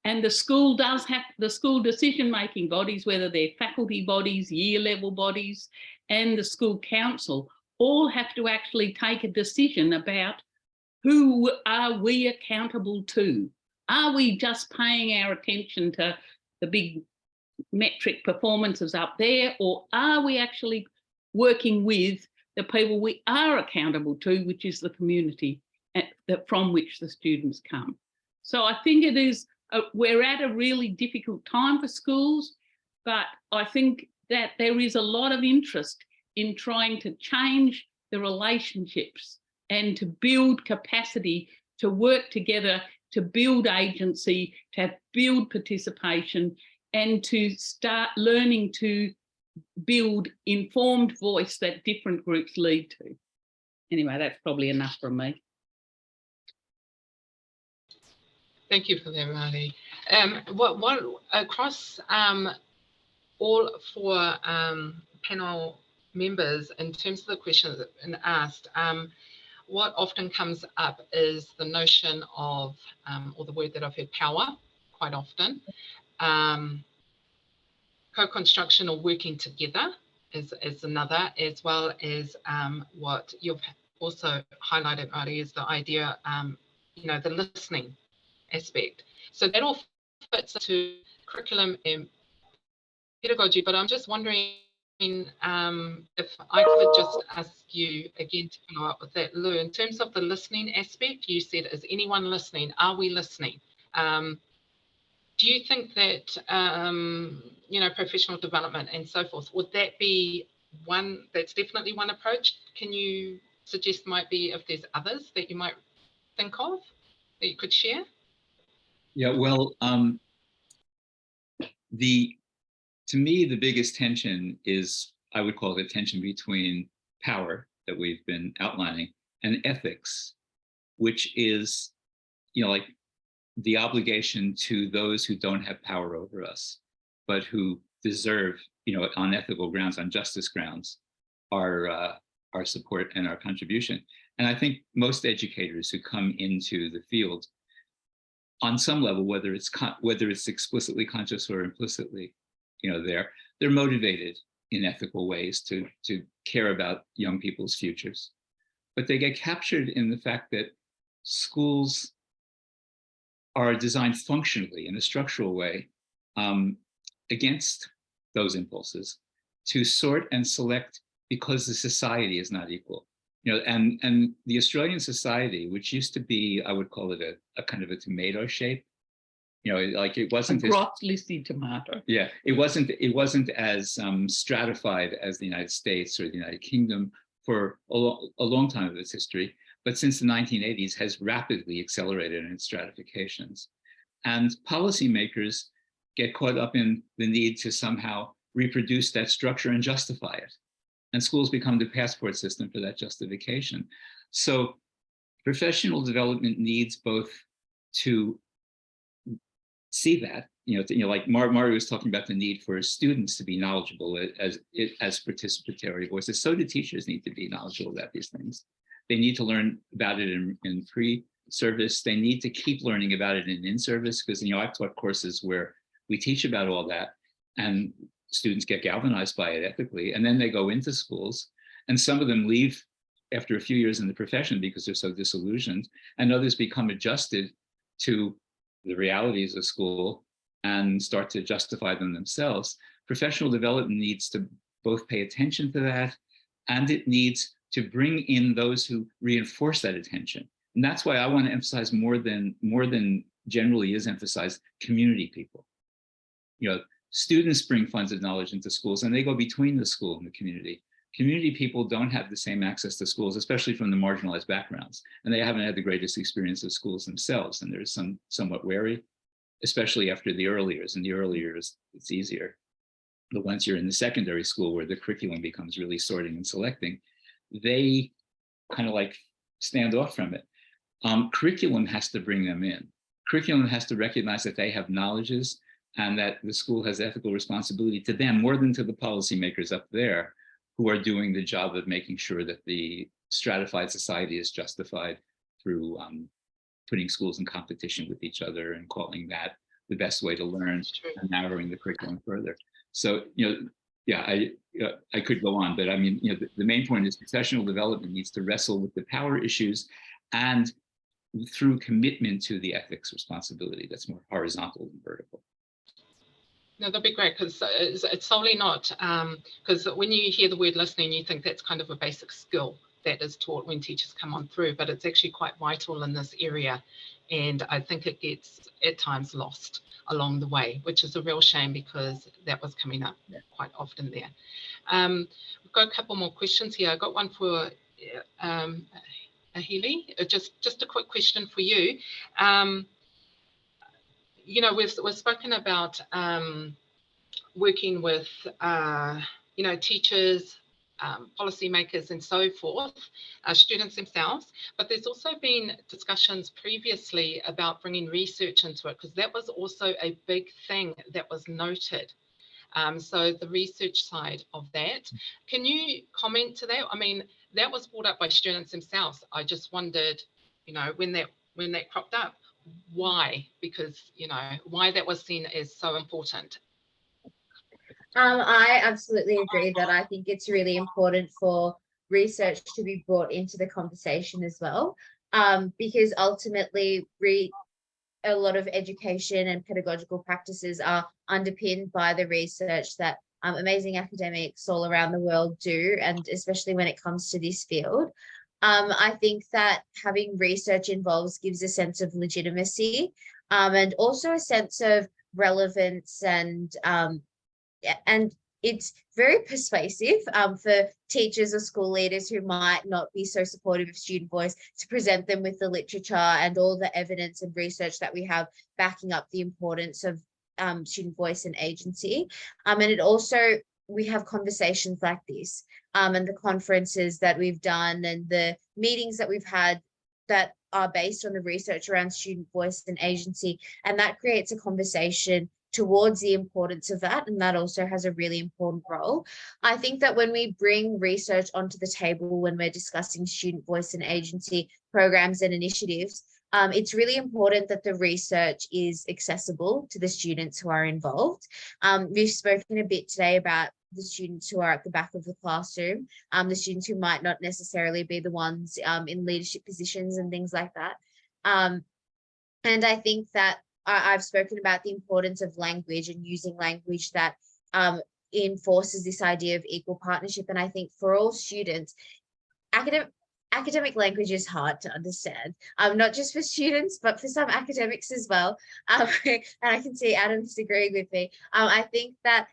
And the school does have, the school decision-making bodies, whether they're faculty bodies, year level bodies, and the school council, all have to actually take a decision about who are we accountable to? Are we just paying our attention to the big metric performances up there, or are we actually working with the people we are accountable to, which is the community from which the students come? So I think it is we're at a really difficult time for schools, but I think that there is a lot of interest in trying to change the relationships and to build capacity to work together, to build agency, to build participation, and to start learning to build informed voice that different groups lead to. Anyway, that's probably enough from me. Thank you for that, Marty. What across all four panel members, in terms of the questions that have been asked, what often comes up is the notion of, or the word that I've heard, power, quite often. Co-construction or working together is another, as well as what you've also highlighted, Marty, is the idea, you know, the listening aspect. So that all fits into curriculum and pedagogy, but I'm just wondering if I could just ask you again to follow up with that, Lew, in terms of the listening aspect. You said, is anyone listening? Are we listening? Do you think that, you know, professional development and so forth, would that be one, that's definitely one approach? Can you suggest might be, if there's others that you might think of that you could share? Yeah, well, to me, the biggest tension is, I would call it a tension between power that we've been outlining and ethics, which is, you know, like the obligation to those who don't have power over us, but who deserve, you know, on ethical grounds, on justice grounds, our support and our contribution. And I think most educators who come into the field, on some level, whether it's explicitly conscious or implicitly, you know, they're motivated in ethical ways to care about young people's futures, but they get captured in the fact that schools are designed functionally in a structural way against those impulses, to sort and select because the society is not equal. You know, and the Australian society, which used to be, I would call it a kind of a tomato shape, you know, like it wasn't a gross-listy tomato. Yeah, it wasn't as stratified as the United States or the United Kingdom for a long time of its history, but since the 1980s has rapidly accelerated in its stratifications. And policymakers get caught up in the need to somehow reproduce that structure and justify it. And schools become the passport system for that justification. So professional development needs both to see that, like Mari was talking about the need for students to be knowledgeable as participatory voices. So do teachers need to be knowledgeable about these things. They need to learn about it in pre-service. They need to keep learning about it in service, because I've taught courses where we teach about all that and students get galvanized by it ethically, and then they go into schools, and some of them leave after a few years in the profession because they're so disillusioned, and others become adjusted to the realities of school and start to justify them themselves. Professional development needs to both pay attention to that, and it needs to bring in those who reinforce that attention. And that's why I want to emphasize more than generally is emphasized, community people. Students bring funds of knowledge into schools, and they go between the school and the community. Community people don't have the same access to schools, especially from the marginalized backgrounds, and they haven't had the greatest experience of schools themselves, and there's somewhat wary, especially after the early years. In the early years, it's easier. But once you're in the secondary school where the curriculum becomes really sorting and selecting, they kind of like stand off from it. Curriculum has to bring them in. Curriculum has to recognize that they have knowledges and that the school has ethical responsibility to them more than to the policymakers up there who are doing the job of making sure that the stratified society is justified through putting schools in competition with each other and calling that the best way to learn and narrowing the curriculum further. So, yeah, I could go on, but I mean, the main point is professional development needs to wrestle with the power issues and through commitment to the ethics responsibility that's more horizontal than vertical. No, that'd be great, because it's solely not, because when you hear the word listening, you think that's kind of a basic skill that is taught when teachers come on through, but it's actually quite vital in this area. And I think it gets at times lost along the way, which is a real shame because that was coming up quite often there. We've got a couple more questions here. I got one for Ahelee. Just a quick question for you. You know, we've spoken about working with you know, teachers, policymakers and so forth, students themselves, but there's also been discussions previously about bringing research into it, because that was also a big thing that was noted. So the research side of that, can you comment to that? I mean, that was brought up by students themselves. I just wondered, you know, when that cropped up, why? Because, you know, why that was seen as so important. I absolutely agree that I think it's really important for research to be brought into the conversation as well, because ultimately a lot of education and pedagogical practices are underpinned by the research that amazing academics all around the world do, and especially when it comes to this field. I think that having research involved gives a sense of legitimacy, and also a sense of relevance, and it's very persuasive for teachers or school leaders who might not be so supportive of student voice to present them with the literature and all the evidence and research that we have backing up the importance of student voice and agency. And it also, we have conversations like this, and the conferences that we've done and the meetings that we've had that are based on the research around student voice and agency, and that creates a conversation towards the importance of that, and that also has a really important role. I think that when we bring research onto the table, when we're discussing student voice and agency programs and initiatives, it's really important that the research is accessible to the students who are involved. We've spoken a bit today about the students who are at the back of the classroom, the students who might not necessarily be the ones in leadership positions and things like that. And I think that I've spoken about the importance of language and using language that enforces this idea of equal partnership. And I think for all students, academic language is hard to understand, not just for students, but for some academics as well. And I can see Adam's agreeing with me. I think that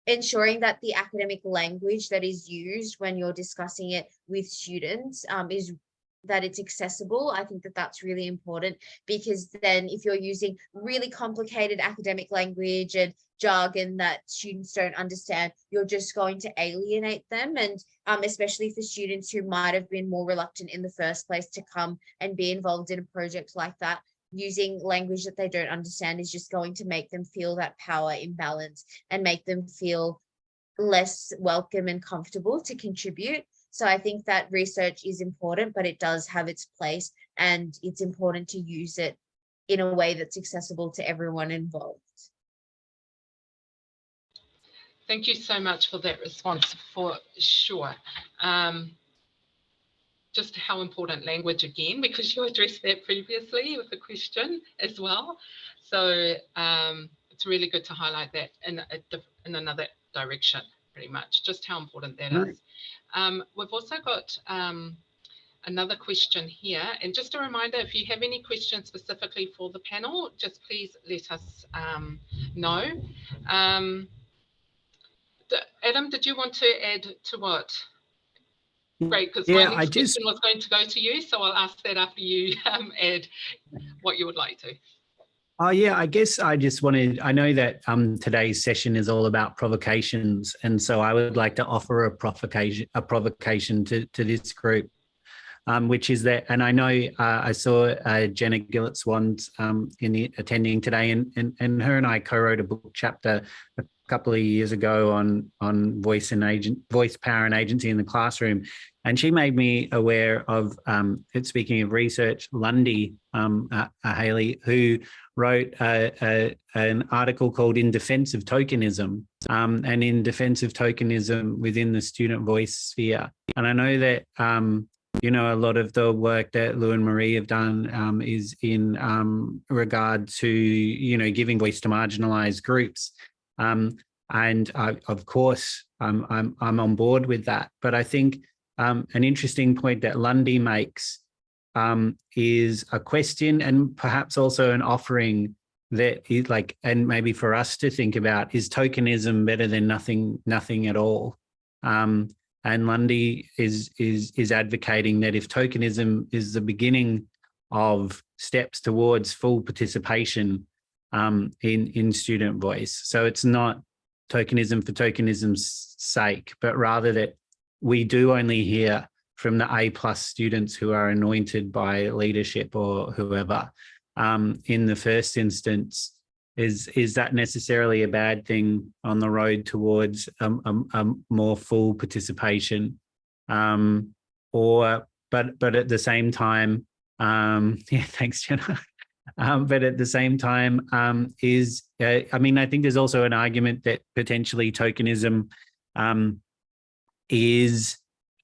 ensuring that the academic language that is used when you're discussing it with students is that it's accessible. I think that that's really important, because then if you're using really complicated academic language and jargon that students don't understand, you're just going to alienate them. And especially for students who might have been more reluctant in the first place to come and be involved in a project like that, using language that they don't understand is just going to make them feel that power imbalance and make them feel less welcome and comfortable to contribute. So I think that research is important, but it does have its place, and it's important to use it in a way that's accessible to everyone involved. Thank you so much for that response, for sure. Just how important language again, because you addressed that previously with a question as well. So it's really good to highlight that in another direction, pretty much, just how important that is. We've also got another question here, and just a reminder, if you have any questions specifically for the panel, just please let us know. Adam, did you want to add to what? Great, because my next question was going to go to you, so I'll ask that after you add what you would like to. Oh, yeah, I guess I just wanted, I know that today's session is all about provocations, and so I would like to offer a provocation to this group, which is that, and I know I saw Jenna Gillett-Swans attending today, and her and I co-wrote a book chapter a couple of years ago on voice power and agency in the classroom. And she made me aware of, speaking of research, Lundy, Ahelee, who wrote an article called In Defense of Tokenism, and in defense of tokenism within the student voice sphere. And I know that, you know, a lot of the work that Lou and Marie have done is in regard to, you know, giving voice to marginalized groups. And of course, I'm on board with that. But I think an interesting point that Lundy makes is a question and perhaps also an offering that is like, and maybe for us to think about, is tokenism better than nothing at all? And Lundy is advocating that if tokenism is the beginning of steps towards full participation in student voice, so it's not tokenism for tokenism's sake, but rather that we do only hear from the A+ students who are anointed by leadership or whoever in the first instance. Is that necessarily a bad thing on the road towards a more full participation? But at the same time, yeah, thanks, Jenna. But at the same time, I mean, I think there's also an argument that potentially tokenism is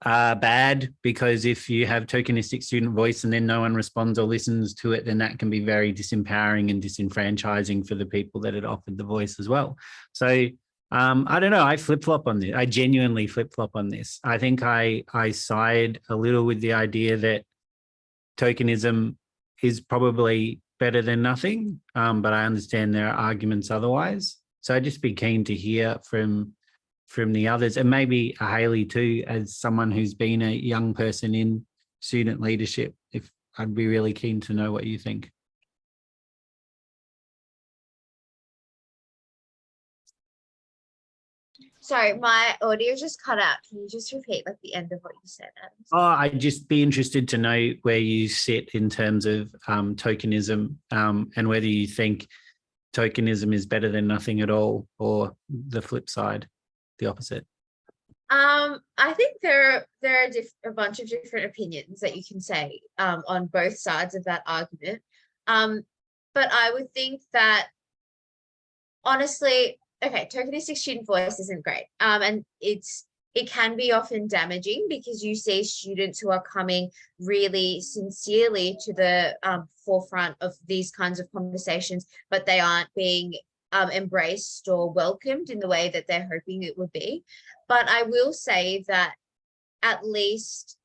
bad, because if you have tokenistic student voice and then no one responds or listens to it, then that can be very disempowering and disenfranchising for the people that had offered the voice as well. So I don't know, I flip-flop on this. I genuinely flip-flop on this. I think I side a little with the idea that tokenism is probably better than nothing, but I understand there are arguments otherwise. So I'd just be keen to hear from the others, and maybe Ahelee too, as someone who's been a young person in student leadership. If I'd be really keen to know what you think. Sorry, my audio just cut out. Can you just repeat like the end of what you said, Adam? Oh, I'd just be interested to know where you sit in terms of tokenism, and whether you think tokenism is better than nothing at all, or the flip side, the opposite. I think there are a bunch of different opinions that you can say on both sides of that argument. But I would think that honestly, okay, tokenistic student voice isn't great. And it can be often damaging, because you see students who are coming really sincerely to the forefront of these kinds of conversations, but they aren't being embraced or welcomed in the way that they're hoping it would be. But I will say that at least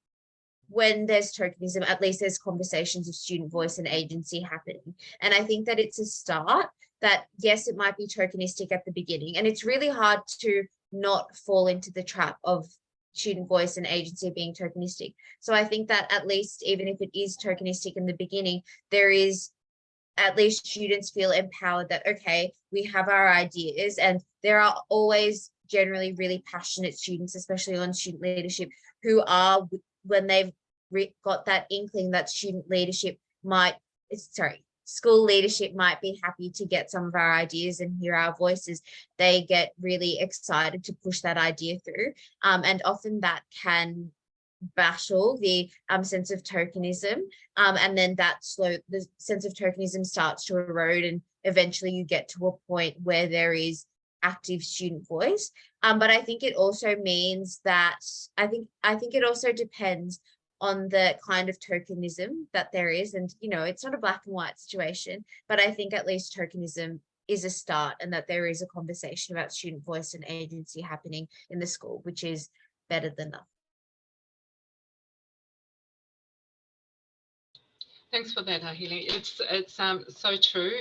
when there's tokenism, at least there's conversations of student voice and agency happening. And I think that it's a start that, yes, it might be tokenistic at the beginning, and it's really hard to not fall into the trap of student voice and agency being tokenistic. So I think that at least, even if it is tokenistic in the beginning, there is at least students feel empowered that, okay, we have our ideas. And there are always generally really passionate students, especially on student leadership, who are, when they've got that inkling that school leadership might be happy to get some of our ideas and hear our voices, they get really excited to push that idea through. And often that can battle the sense of tokenism, and then the sense of tokenism starts to erode, and eventually you get to a point where there is active student voice. But I think it also means that I think it also depends on the kind of tokenism that there is. And, you know, it's not a black and white situation, but I think at least tokenism is a start, and that there is a conversation about student voice and agency happening in the school, which is better than nothing. Thanks for that, Ahelee. It's so true.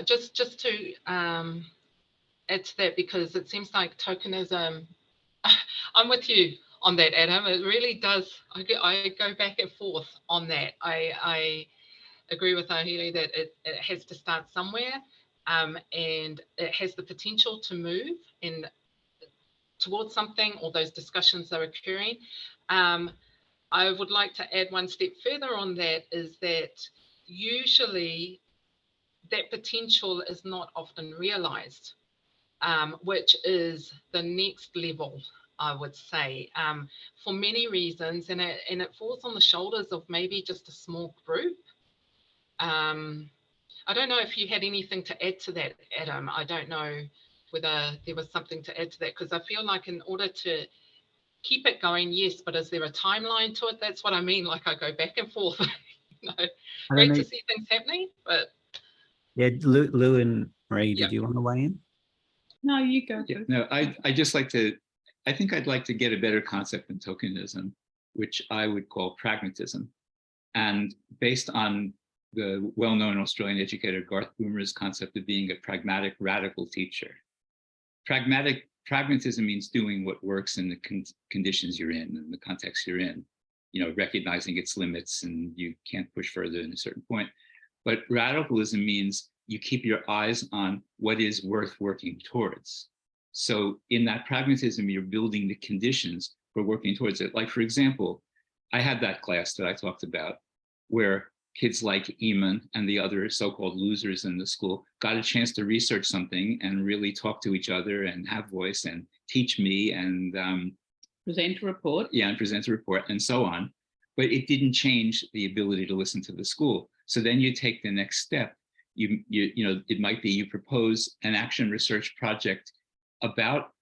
Just to add to that, because it seems like tokenism, I'm with you on that, Adam. It really does. I go back and forth on that. I agree with Ahelee that it has to start somewhere, and it has the potential to move in towards something, or those discussions are occurring. I would like to add one step further on that, is that usually that potential is not often realized, which is the next level, I would say, for many reasons, and it falls on the shoulders of maybe just a small group. I don't know if you had anything to add to that, Adam. I don't know whether there was something to add to that, because I feel like in order to keep it going, yes, but is there a timeline to it? That's what I mean. Like, I go back and forth. You know, great to see things happening, but yeah, Lew and Marie, did you want to weigh in? No, you go. Yeah, no, I just like to. I think I'd like to get a better concept than tokenism, which I would call pragmatism. And based on the well-known Australian educator Garth Boomer's concept of being a pragmatic radical teacher. Pragmatism means doing what works in the conditions you're in and the context you're in, you know, recognizing its limits and you can't push further than a certain point. But radicalism means you keep your eyes on what is worth working towards. So in that pragmatism, you're building the conditions for working towards it. Like, for example, I had that class that I talked about where kids like Eamon and the other so-called losers in the school got a chance to research something and really talk to each other and have voice and teach me and present a report. Yeah, and present a report and so on. But it didn't change the ability to listen to the school. So then you take the next step. You know, it might be you propose an action research project about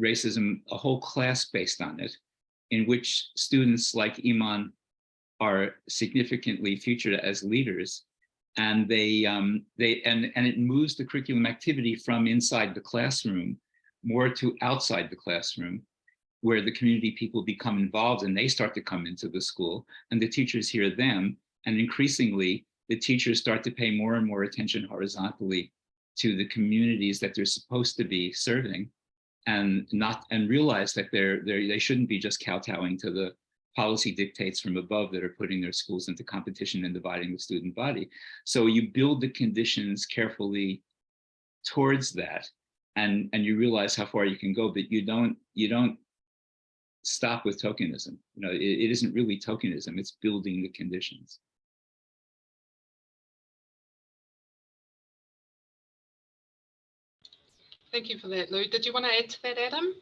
racism, a whole class based on it, in which students like Iman are significantly featured as leaders, and it moves the curriculum activity from inside the classroom more to outside the classroom, where the community people become involved and they start to come into the school, and the teachers hear them, and increasingly the teachers start to pay more and more attention horizontally to the communities that they're supposed to be serving, and realize that they shouldn't be just kowtowing to the policy dictates from above that are putting their schools into competition and dividing the student body. So you build the conditions carefully towards that, and you realize how far you can go, but you don't stop with tokenism. You know, it isn't really tokenism, it's building the conditions. Thank you for that, Lew. Did you want to add to that, Adam?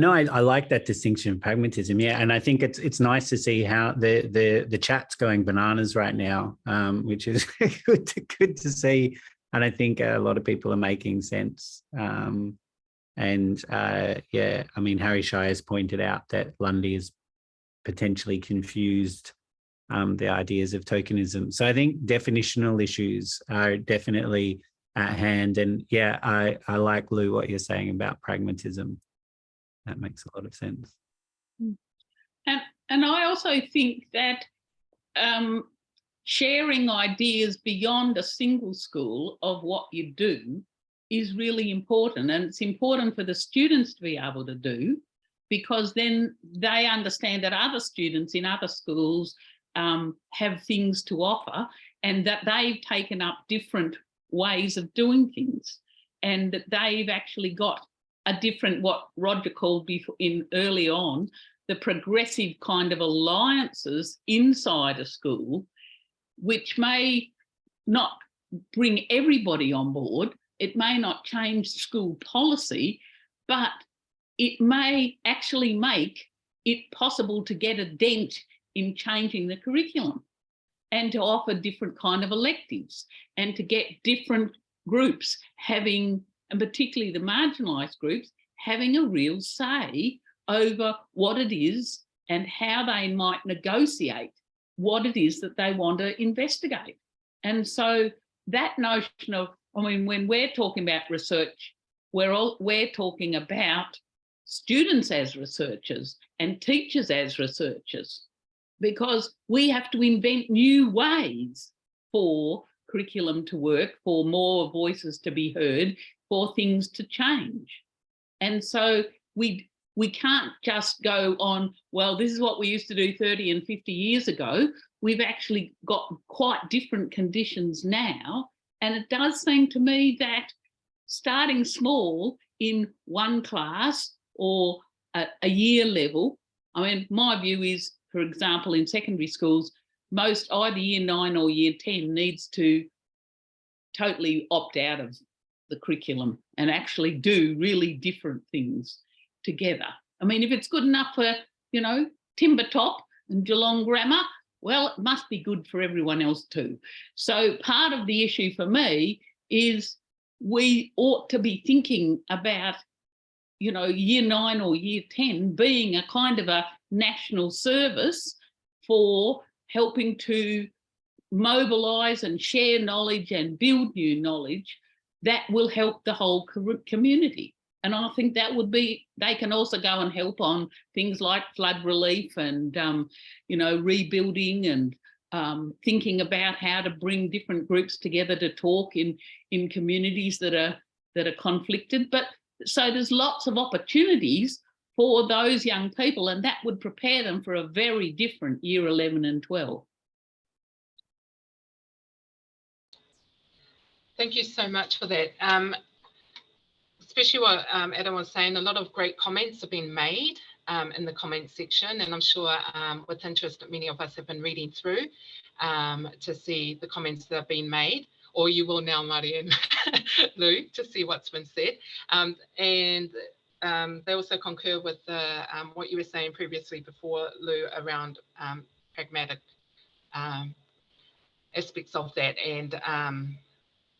No, I like that distinction of pragmatism. Yeah, and I think it's nice to see how the chat's going bananas right now, which is good to see. And I think a lot of people are making sense. Yeah, I mean, Harry Shire has pointed out that Lundy has potentially confused the ideas of tokenism. So I think definitional issues are definitely at hand. And yeah, I like, Lew, what you're saying about pragmatism. That makes a lot of sense. And I also think that sharing ideas beyond a single school of what you do is really important. And it's important for the students to be able to do, because then they understand that other students in other schools have things to offer, and that they've taken up different ways of doing things, and that they've actually got a different, what Roger called early on, the progressive kind of alliances inside a school, which may not bring everybody on board. It may not change school policy, but it may actually make it possible to get a dent in changing the curriculum, and to offer different kind of electives, and to get different groups having, and particularly the marginalised groups, having a real say over what it is and how they might negotiate what it is that they want to investigate. And so that notion of, I mean, when we're talking about research, we're talking about students as researchers and teachers as researchers, because we have to invent new ways for curriculum to work, for more voices to be heard, for things to change. And so we can't just go on, well, this is what we used to do 30 and 50 years ago. We've actually got quite different conditions now. And it does seem to me that starting small in one class or a year level, I mean, my view is, for example, in secondary schools, most either year 9 or year 10 needs to totally opt out of the curriculum and actually do really different things together. I mean, if it's good enough for, you know, Timbertop and Geelong Grammar, well, it must be good for everyone else too. So part of the issue for me is we ought to be thinking about, you know, year 9 or year 10 being a kind of a national service for helping to mobilise and share knowledge and build new knowledge that will help the whole community. And I think that would be, they can also go and help on things like flood relief and, you know, rebuilding and thinking about how to bring different groups together to talk in communities that are conflicted. But so there's lots of opportunities for those young people, and that would prepare them for a very different year 11 and 12. Thank you so much for that. Especially what Adam was saying, a lot of great comments have been made in the comments section, and I'm sure with interest that many of us have been reading through to see the comments that have been made, or you will now, Mari and Lou, to see what's been said. And they also concur with what you were saying previously before, Lou, around pragmatic aspects of that, and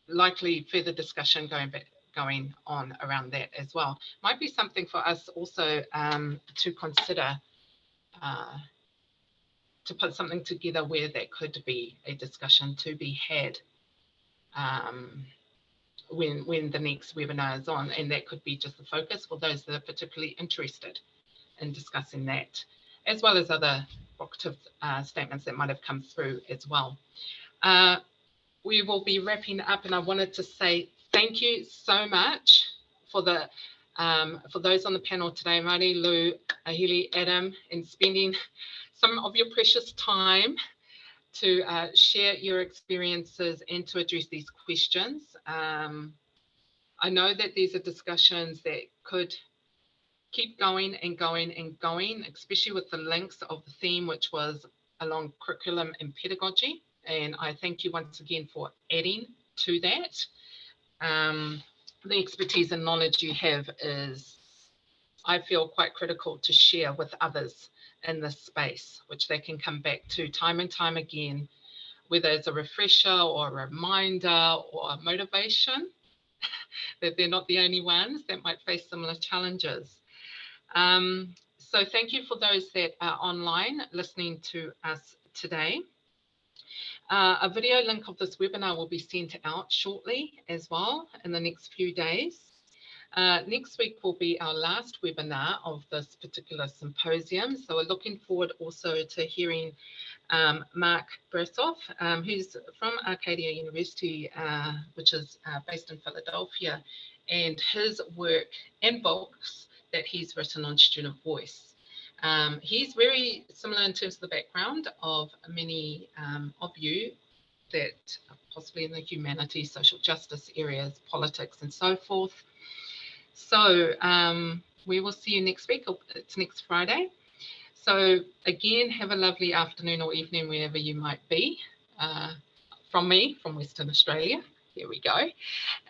likely further discussion going on around that as well. Might be something for us also to consider, to put something together where that could be a discussion to be had when the next webinar is on, and that could be just the focus for those that are particularly interested in discussing that, as well as other provocative statements that might have come through as well. We will be wrapping up, and I wanted to say thank you so much for those on the panel today, Mari, Lou, Ahelee, Adam, and spending some of your precious time to share your experiences and to address these questions. I know that these are discussions that could keep going and going and going, especially with the links of the theme, which was along curriculum and pedagogy. And I thank you once again for adding to that. The expertise and knowledge you have is, I feel, quite critical to share with others in this space, which they can come back to time and time again, whether it's a refresher or a reminder or a motivation that they're not the only ones that might face similar challenges. So thank you for those that are online listening to us today. A video link of this webinar will be sent out shortly as well in the next few days. Next week will be our last webinar of this particular symposium. So we're looking forward also to hearing Mark Bursoff, who's from Arcadia University, which is based in Philadelphia, and his work and books that he's written on student voice. He's very similar in terms of the background of many of you that are possibly in the humanities, social justice areas, politics, and so forth. So we will see you next week. It's next Friday. So again, have a lovely afternoon or evening wherever you might be. From me, from Western Australia. Here we go.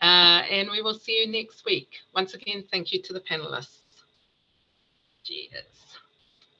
And we will see you next week. Once again, thank you to the panelists. Cheers.